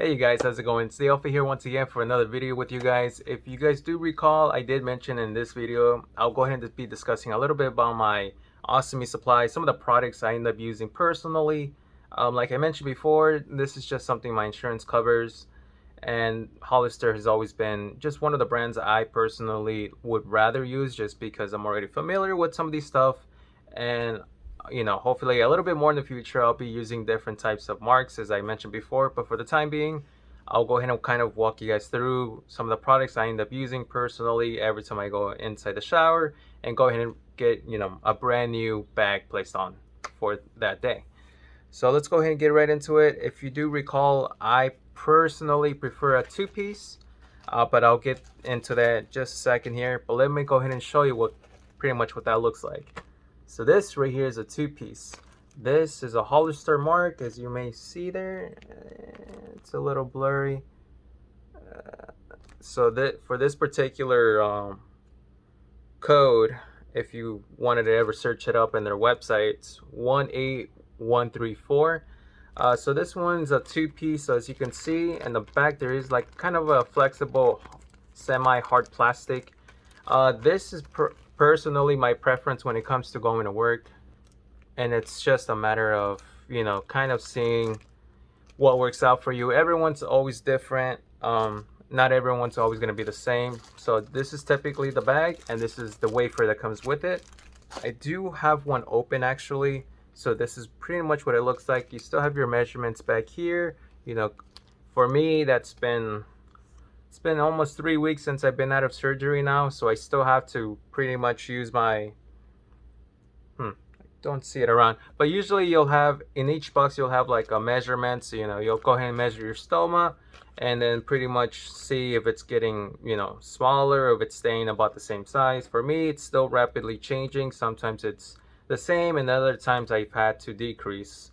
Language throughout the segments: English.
Hey you guys, how's it going? It's the Alpha here once again for another video with you guys. If you guys do recall, I did mention in this video, I'll go ahead and be discussing a little bit about my Ostomy Supplies, some of the products I end up using personally. Like I mentioned before, this is just something my insurance covers, and Hollister has always been just one of the brands I personally would rather use just because I'm already familiar with some of these stuff. And hopefully a little bit more in the future I'll be using different types of marks as I mentioned before, but for the time being I'll go ahead and kind of walk you guys through some of the products I end up using personally every time I go inside the shower and go ahead and get a brand new bag placed on for that day. So let's go ahead and get right into it. If you do recall, I personally prefer a two-piece, but I'll get into that just a second here. But let me go ahead and show you pretty much what that looks like. So this right here is a two-piece. This is a Hollister mark, as you may see there. It's a little blurry. So that for this particular code, if you wanted to ever search it up in their website, it's 18134. So this one's a two-piece. So as you can see in the back, there is like kind of a flexible semi-hard plastic. This is personally my preference when it comes to going to work, and it's just a matter of kind of seeing what works out for you. Everyone's always different. Not everyone's always going to be the same. So this is typically the bag, and this is the wafer that comes with it. I do have one open actually, so this is pretty much what it looks like. You still have your measurements back here. For me, it's been almost 3 weeks since I've been out of surgery now, so I still have to pretty much use my I don't see it around, but usually you'll have in each box you'll have like a measurement. So you'll go ahead and measure your stoma and then pretty much see if it's getting smaller or if it's staying about the same size. For me, it's still rapidly changing. Sometimes it's the same and other times I've had to decrease.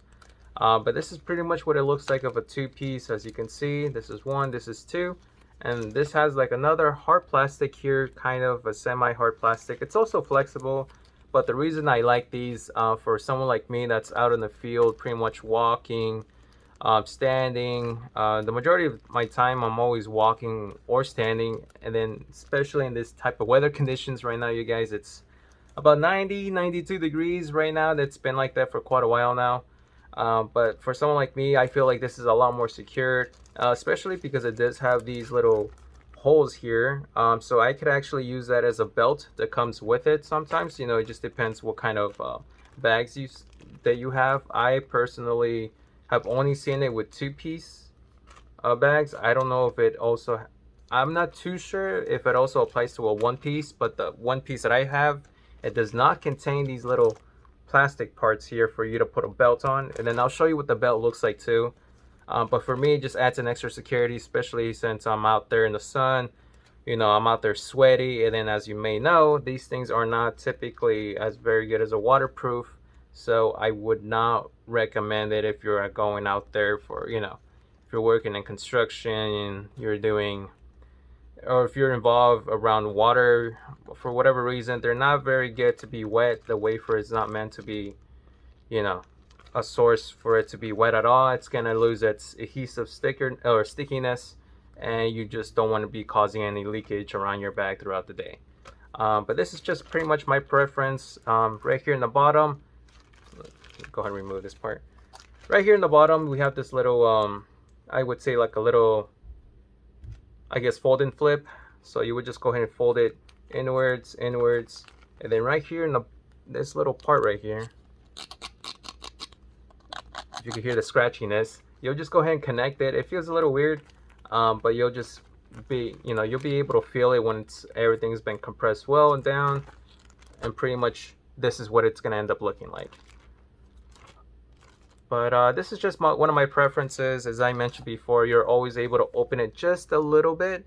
But this is pretty much what it looks like of a two-piece. As you can see, this is one, this is two. And this has like another hard plastic here, kind of a semi-hard plastic. It's also flexible, but the reason I like these for someone like me that's out in the field, pretty much walking, standing, the majority of my time I'm always walking or standing, and then especially in this type of weather conditions right now, you guys, it's about 92 degrees right now. That's been like that for quite a while now. But for someone like me, I feel like this is a lot more secured, especially because it does have these little holes here. So I could actually use that as a belt that comes with it sometimes. It just depends what kind of bags that you have. I personally have only seen it with two-piece bags. I don't know if it also, I'm not too sure if it also applies to a one-piece, but the one piece that I have, it does not contain these little plastic parts here for you to put a belt on, and then I'll show you what the belt looks like too. But for me, it just adds an extra security, especially since I'm out there in the sun. I'm out there sweaty, and then as you may know, these things are not typically as very good as a waterproof. So I would not recommend it if you're going out there for if you're working in construction and you're doing, or if you're involved around water for whatever reason. They're not very good to be wet. The wafer is not meant to be a source for it to be wet at all. It's gonna lose its adhesive stickiness, and you just don't want to be causing any leakage around your bag throughout the day. But this is just pretty much my preference. Right here in the bottom, go ahead and remove this part. Right here in the bottom we have this little I would say like a little, I guess, fold and flip. So you would just go ahead and fold it inwards, and then right here in this little part right here, if you can hear the scratchiness, you'll just go ahead and connect it. It feels a little weird, but you'll just be, you'll be able to feel it when everything's been compressed well and down, and pretty much this is what it's going to end up looking like. But this is just one of my preferences. As I mentioned before, you're always able to open it just a little bit,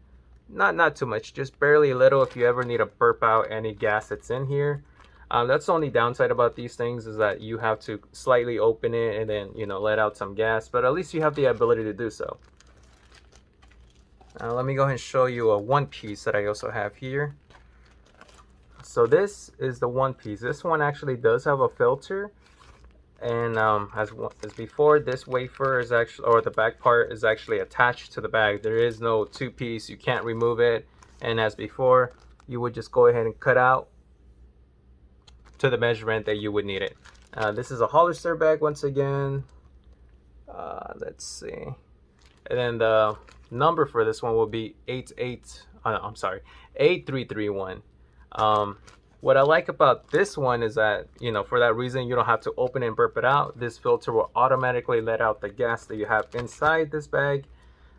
not too much, just barely a little, if you ever need to burp out any gas that's in here. That's the only downside about these things, is that you have to slightly open it and then let out some gas, but at least you have the ability to do so. Now let me go ahead and show you a one piece that I also have here. So this is the one piece. This one actually does have a filter, And as before, this wafer is actually, or the back part is actually attached to the bag. There is no two-piece. You can't remove it. And as before, you would just go ahead and cut out to the measurement that you would need it. This is a Hollister bag once again. Let's see. And then the number for this one will be 8331. What I like about this one is that, for that reason, you don't have to open it and burp it out. This filter will automatically let out the gas that you have inside this bag.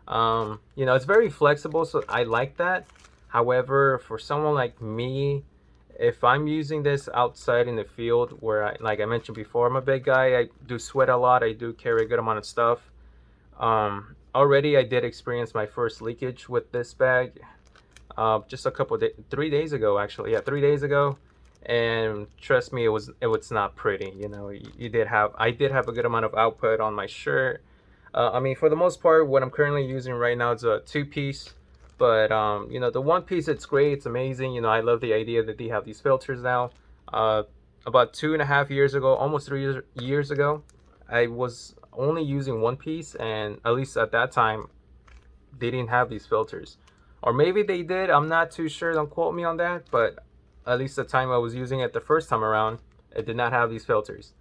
It's very flexible, so I like that. However, for someone like me, if I'm using this outside in the field where like I mentioned before, I'm a big guy. I do sweat a lot. I do carry a good amount of stuff. Already I did experience my first leakage with this bag. Just 3 days ago, actually. Yeah, 3 days ago. And trust me, it was not pretty. I did have a good amount of output on my shirt. I mean, for the most part, what I'm currently using right now is a two-piece. But the one piece, it's great, it's amazing. I love the idea that they have these filters now. About 2.5 years ago, almost 3 years ago, I was only using one piece, and at least at that time, they didn't have these filters. Or maybe they did, I'm not too sure, don't quote me on that, but at least the time I was using it the first time around, it did not have these filters.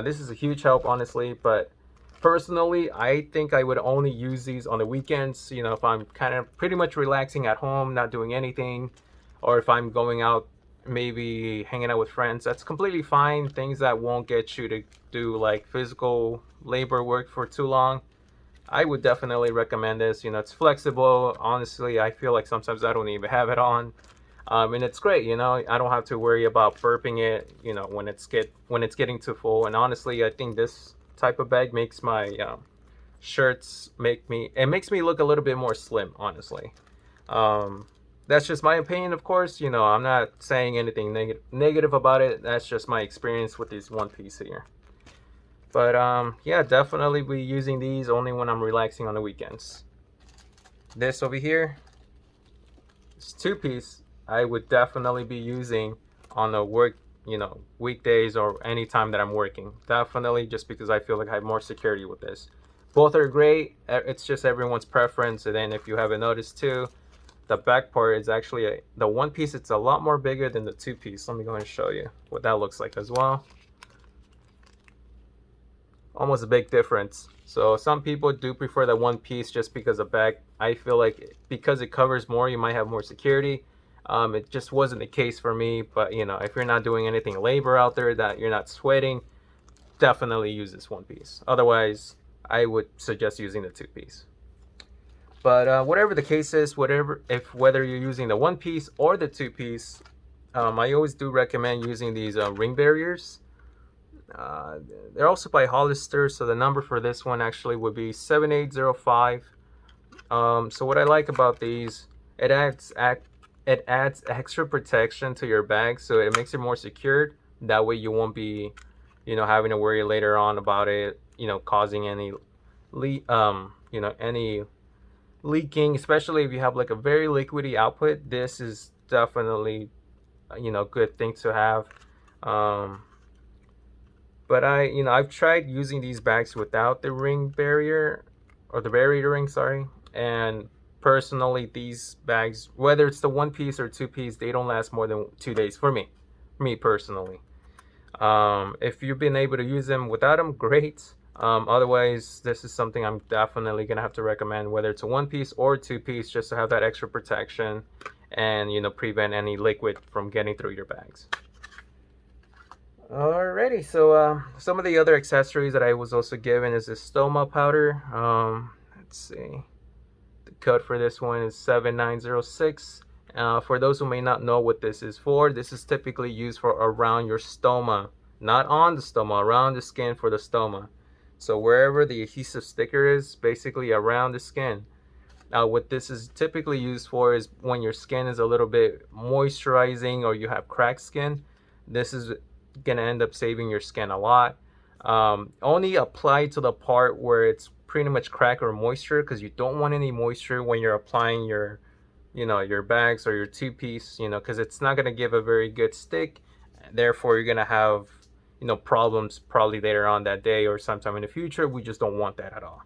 This is a huge help, honestly, but personally, I think I would only use these on the weekends, if I'm kind of pretty much relaxing at home, not doing anything, or if I'm going out, maybe hanging out with friends. That's completely fine. Things that won't get you to do like physical labor work for too long, I would definitely recommend this. It's flexible. Honestly, I feel like sometimes I don't even have it on. And it's great, I don't have to worry about burping it, when it's getting too full. And honestly, I think this type of bag makes my shirts makes me look a little bit more slim, honestly. That's just my opinion, of course. I'm not saying anything negative about it. That's just my experience with this one piece here. But yeah, definitely be using these only when I'm relaxing on the weekends. This over here, it's two-piece. I would definitely be using on the work, weekdays or any time that I'm working. Definitely, just because I feel like I have more security with this. Both are great. It's just everyone's preference. And then if you haven't noticed too, the back part is actually the one piece. It's a lot more bigger than the two piece. Let me go and show you what that looks like as well. Almost a big difference. So some people do prefer the one piece just because the bag, I feel like because it covers more, you might have more security. It just wasn't the case for me, but if you're not doing anything labor out there, that you're not sweating, definitely use this one piece. Otherwise, I would suggest using the two piece. But whatever the case is, whether you're using the one piece or the two piece, I always do recommend using these ring barriers. They're also by Hollister, so the number for this one actually would be 7805. So what I like about these, it adds extra protection to your bag, so it makes it more secured. That way you won't be, having to worry later on about it, causing any any leaking, especially if you have like a very liquidy output. This is definitely, good thing to have. But I've tried using these bags without the ring barrier, or the barrier ring, sorry. And personally, these bags, whether it's the one piece or two piece, they don't last more than 2 days for me personally. If you've been able to use them without them, great. Otherwise, this is something I'm definitely gonna have to recommend, whether it's a one piece or two piece, just to have that extra protection and prevent any liquid from getting through your bags. Alrighty, so some of the other accessories that I was also given is this stoma powder. Let's see, the code for this one is 7906. For those who may not know what this is for, this is typically used for around your stoma, not on the stoma, around the skin for the stoma. So wherever the adhesive sticker is, basically around the skin. Now what this is typically used for is when your skin is a little bit moisturizing or you have cracked skin. This is gonna end up saving your skin a lot. Only apply to the part where it's pretty much crack or moisture, because you don't want any moisture when you're applying your your bags or your two piece, because it's not gonna give a very good stick. Therefore you're gonna have problems probably later on that day or sometime in the future. We just don't want that at all.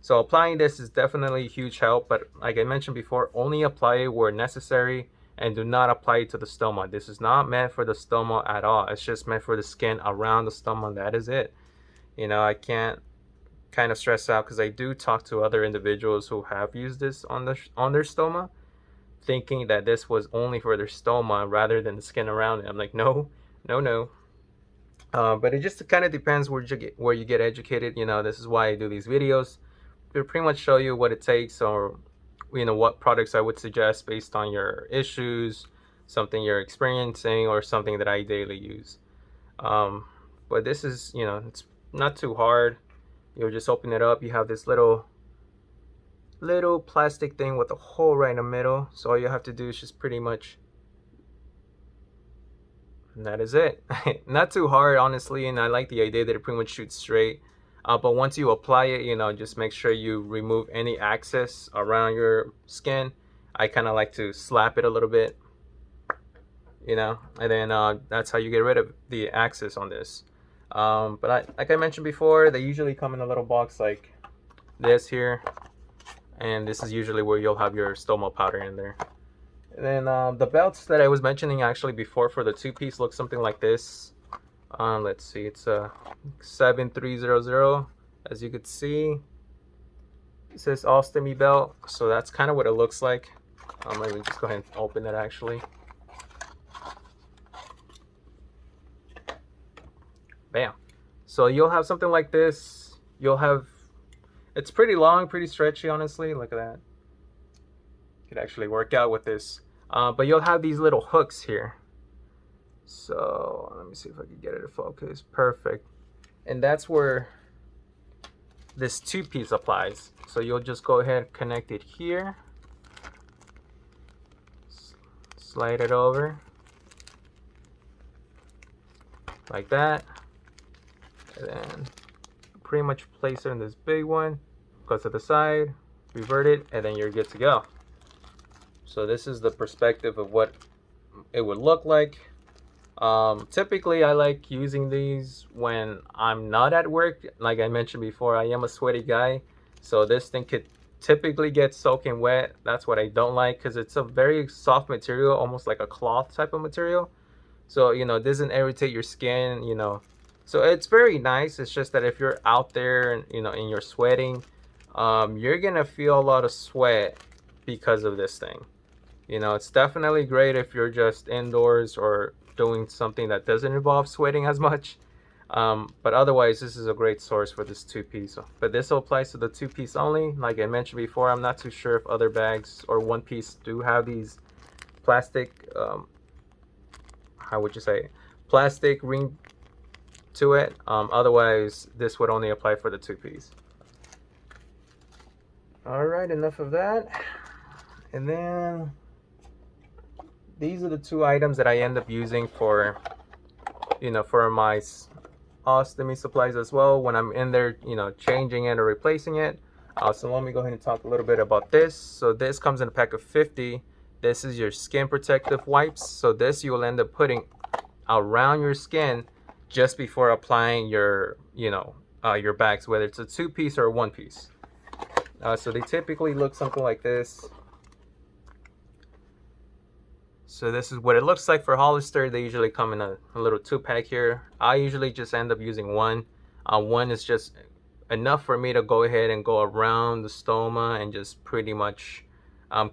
So applying this is definitely a huge help, but like I mentioned before, only apply it where necessary and do not apply it to the stoma. This is not meant for the stoma at all. It's just meant for the skin around the stoma. That is it. I can't kind of stress out because I do talk to other individuals who have used this on their stoma, thinking that this was only for their stoma rather than the skin around it. I'm like, no, no, no. But it just kind of depends where you get educated. This is why I do these videos. To pretty much show you what it takes, or what products I would suggest based on your issues, something you're experiencing, or something that I daily use. But this is, it's not too hard. You'll just open it up. You have this little plastic thing with a hole right in the middle. So all you have to do is just pretty much, and that is it. Not too hard, honestly, and I like the idea that it pretty much shoots straight. But once you apply it, just make sure you remove any excess around your skin. I kind of like to slap it a little bit, and then that's how you get rid of the excess on this. But like I mentioned before, they usually come in a little box like this here, and this is usually where you'll have your stoma powder in there. And then the belts that I was mentioning actually before for the two-piece look something like this. Let's see, it's a 7300. As you could see, it says Ostomy belt, so that's kind of what it looks like. Let me just go ahead and open it actually. Bam. So you'll have something like this. It's pretty long, pretty stretchy, honestly. Look at that. Could actually work out with this. But you'll have these little hooks here. So let me see if I can get it to focus. Perfect. And that's where this two-piece applies. So you'll just go ahead and connect it here. Slide it over. Like that. And then pretty much place it in this big one. Go to the side. Revert it. And then you're good to go. So this is the perspective of what it would look like. Typically I like using these when I'm not at work. Like I mentioned before, I am a sweaty guy, so this thing could typically get soaking wet. That's what I don't like, because it's a very soft material, almost like a cloth type of material. So it doesn't irritate your skin, so it's very nice. It's just that if you're out there and and you're sweating, you're gonna feel a lot of sweat because of this thing. It's definitely great if you're just indoors or doing something that doesn't involve sweating as much, but otherwise this is a great source for this two-piece. But this applies to the two-piece only. Like I mentioned before, I'm not too sure if other bags or one-piece do have these plastic how would you say, plastic ring to it. Otherwise this would only apply for the two-piece. All right, enough of that. And then these are the two items that I end up using for for my Ostomy Supplies as well, when I'm in there changing it or replacing it. So let me go ahead and talk a little bit about this. So this comes in a pack of 50. This is your skin protective wipes. So this you will end up putting around your skin just before applying your your bags, whether it's a two-piece or a one-piece. So they typically look something like this. So this is what it looks like for Hollister. They usually come in a little 2-pack here. I usually just end up using one. One is just enough for me to go ahead and go around the stoma and just pretty much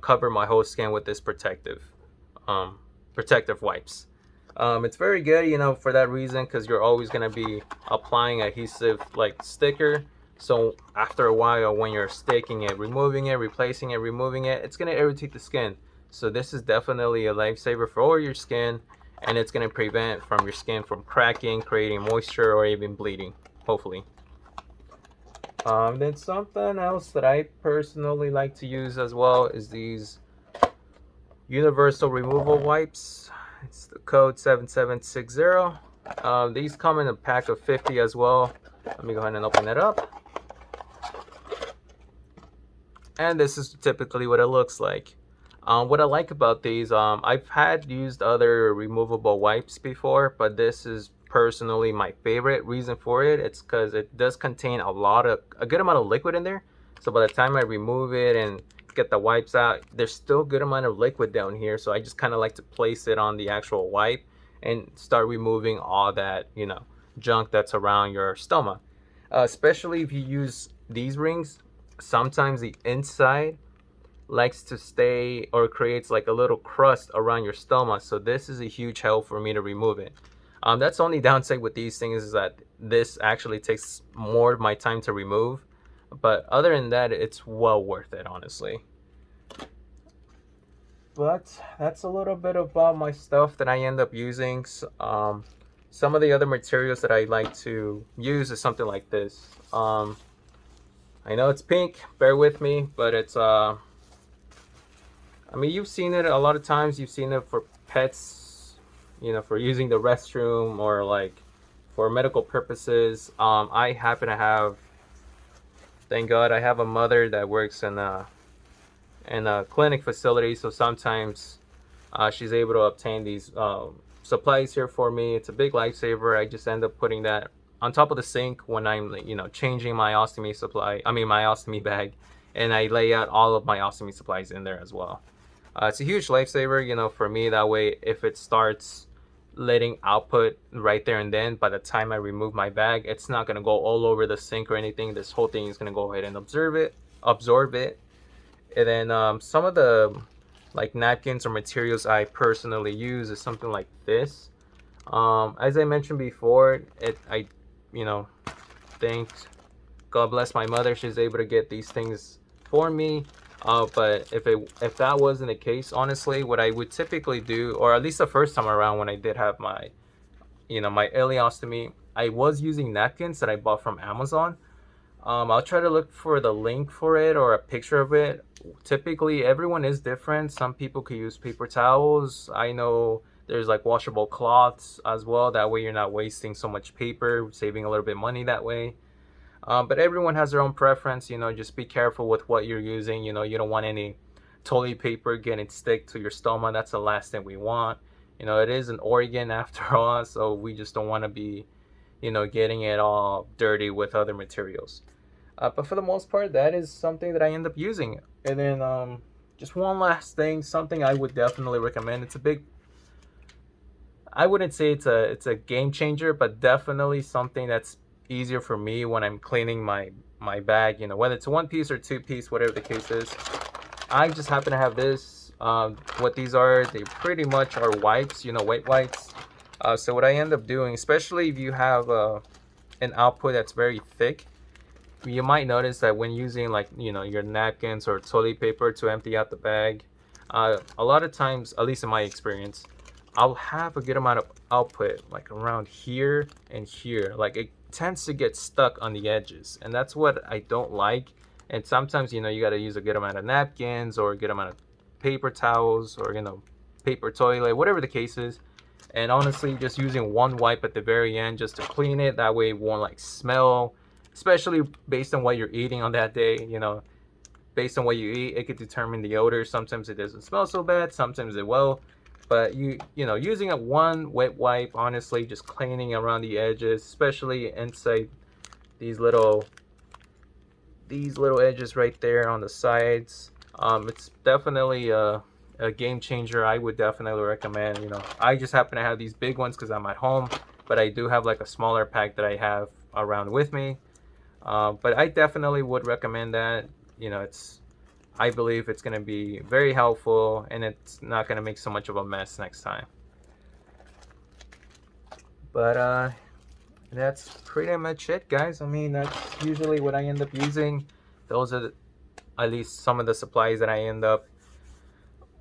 cover my whole skin with this protective wipes. It's very good, for that reason, because you're always going to be applying adhesive like sticker. So after a while, when you're sticking it, removing it, replacing it, removing it, it's going to irritate the skin. So this is definitely a lifesaver for your skin, and it's going to prevent from your skin from cracking, creating moisture, or even bleeding, hopefully. Then something else that I personally like to use as well is these universal removal wipes. It's the code 7760. These come in a pack of 50 as well. Let me go ahead and open it up. And this is typically what it looks like. What I like about these, I've used other removable wipes before, but this is personally my favorite. Reason for it, it's because it does contain a good amount of liquid in there. So by the time I remove it and get the wipes out, there's still a good amount of liquid down here. So I just kind of like to place it on the actual wipe and start removing all that, you know, junk that's around your stoma. Especially if you use these rings, sometimes the inside likes to stay or creates like a little crust around your stoma. So this is a huge help for me to remove it. That's the only downside with these things, is that this actually takes more of my time to remove. But other than that, it's well worth it, honestly. But that's a little bit about my stuff that I end up using. Some of the other materials that I like to use is something like this. I know it's pink, bear with me, but it's I mean, you've seen it a lot of times. You've seen it for pets, you know, for using the restroom or like for medical purposes. I happen to have, thank God, I have a mother that works in a clinic facility, so sometimes she's able to obtain these supplies here for me. It's a big lifesaver. I just end up putting that on top of the sink when I'm, you know, changing my ostomy supply, I mean my ostomy bag, and I lay out all of my ostomy supplies in there as well. It's a huge lifesaver, you know, for me. That way, if it starts letting output right there and then, by the time I remove my bag, it's not gonna go all over the sink or anything. This whole thing is gonna go ahead and absorb it. And then some of the like napkins or materials I personally use is something like this. As I mentioned before, I you know, thanks, God bless my mother, she's able to get these things for me. But if that wasn't the case, honestly, what I would typically do, or at least the first time around when I did have my, you know, my ileostomy, I was using napkins that I bought from Amazon. I'll try to look for the link for it or a picture of it. Typically, everyone is different. Some people could use paper towels. I know there's like washable cloths as well. That way you're not wasting so much paper, saving a little bit of money that way. But everyone has their own preference. You know, just be careful with what you're using. You know, you don't want any toilet paper getting stick to your stoma. That's the last thing we want. You know, it is an organ after all, so we just don't want to be, you know, getting it all dirty with other materials. But for the most part, that is something that I end up using. And then just one last thing, something I would definitely recommend. It's a big, I wouldn't say it's a game changer, but definitely something that's easier for me when I'm cleaning my bag, you know, whether it's a 1-piece or 2-piece, whatever the case is. I just happen to have this. What these are, they pretty much are wipes, you know, wet wipes. So what I end up doing, especially if you have an output that's very thick, you might notice that when using, like, you know, your napkins or toilet paper to empty out the bag, a lot of times, at least in my experience, I'll have a good amount of output like around here and here. Like, it tends to get stuck on the edges, and that's what I don't like. And sometimes, you know, you got to use a good amount of napkins or a good amount of paper towels, or, you know, paper toilet, whatever the case is. And honestly, just using one wipe at the very end just to clean it, that way it won't like smell, especially based on what you're eating on that day. You know, based on what you eat, it could determine the odor. Sometimes it doesn't smell so bad, sometimes it will. But you know, using a one wet wipe, honestly, just cleaning around the edges, especially inside these little edges right there on the sides, it's definitely a game changer. I would definitely recommend. You know, I just happen to have these big ones because I'm at home, but I do have like a smaller pack that I have around with me. But I definitely would recommend that. You know, I believe it's going to be very helpful, and it's not going to make so much of a mess next time. But that's pretty much it, guys. I mean, that's usually what I end up using. Those are at least some of the supplies that I end up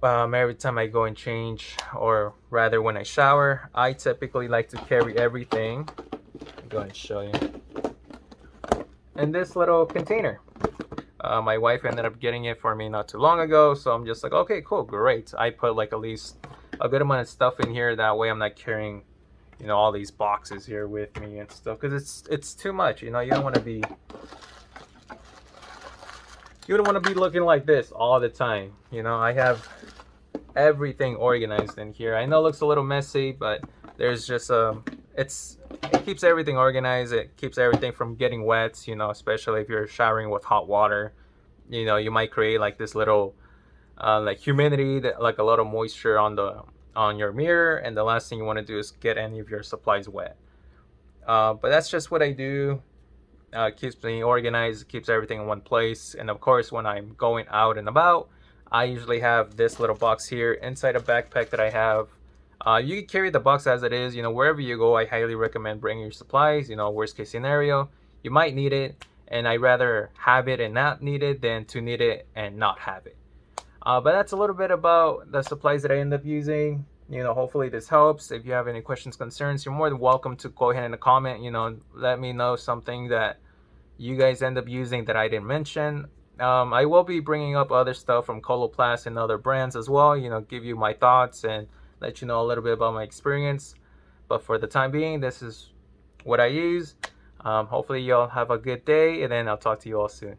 every time I go and change, or rather when I shower. I typically like to carry everything. I'll go and show you in this little container. My wife ended up getting it for me not too long ago, so I'm just like, okay, cool, great. I put like at least a good amount of stuff in here. That way I'm not carrying, you know, all these boxes here with me and stuff, because it's too much. You know, you don't want to be looking like this all the time. You know, I have everything organized in here. I know it looks a little messy, but there's just it keeps everything organized. It keeps everything from getting wet, you know, especially if you're showering with hot water. You know, you might create like this little like humidity, that like a lot of moisture on your mirror, and the last thing you want to do is get any of your supplies wet. But that's just what I do. Keeps me organized, keeps everything in one place. And of course, when I'm going out and about, I usually have this little box here inside a backpack that I have. You can carry the box as it is, you know, wherever you go. I highly recommend bringing your supplies. You know, worst case scenario, you might need it, and I'd rather have it and not need it than to need it and not have it. But that's a little bit about the supplies that I end up using. You know, hopefully this helps. If you have any questions, concerns, you're more than welcome to go ahead and comment. You know, let me know something that you guys end up using that I didn't mention. I will be bringing up other stuff from Coloplast and other brands as well. You know, give you my thoughts and let you know a little bit about my experience. But for the time being, this is what I use. Hopefully y'all have a good day, and then I'll talk to you all soon.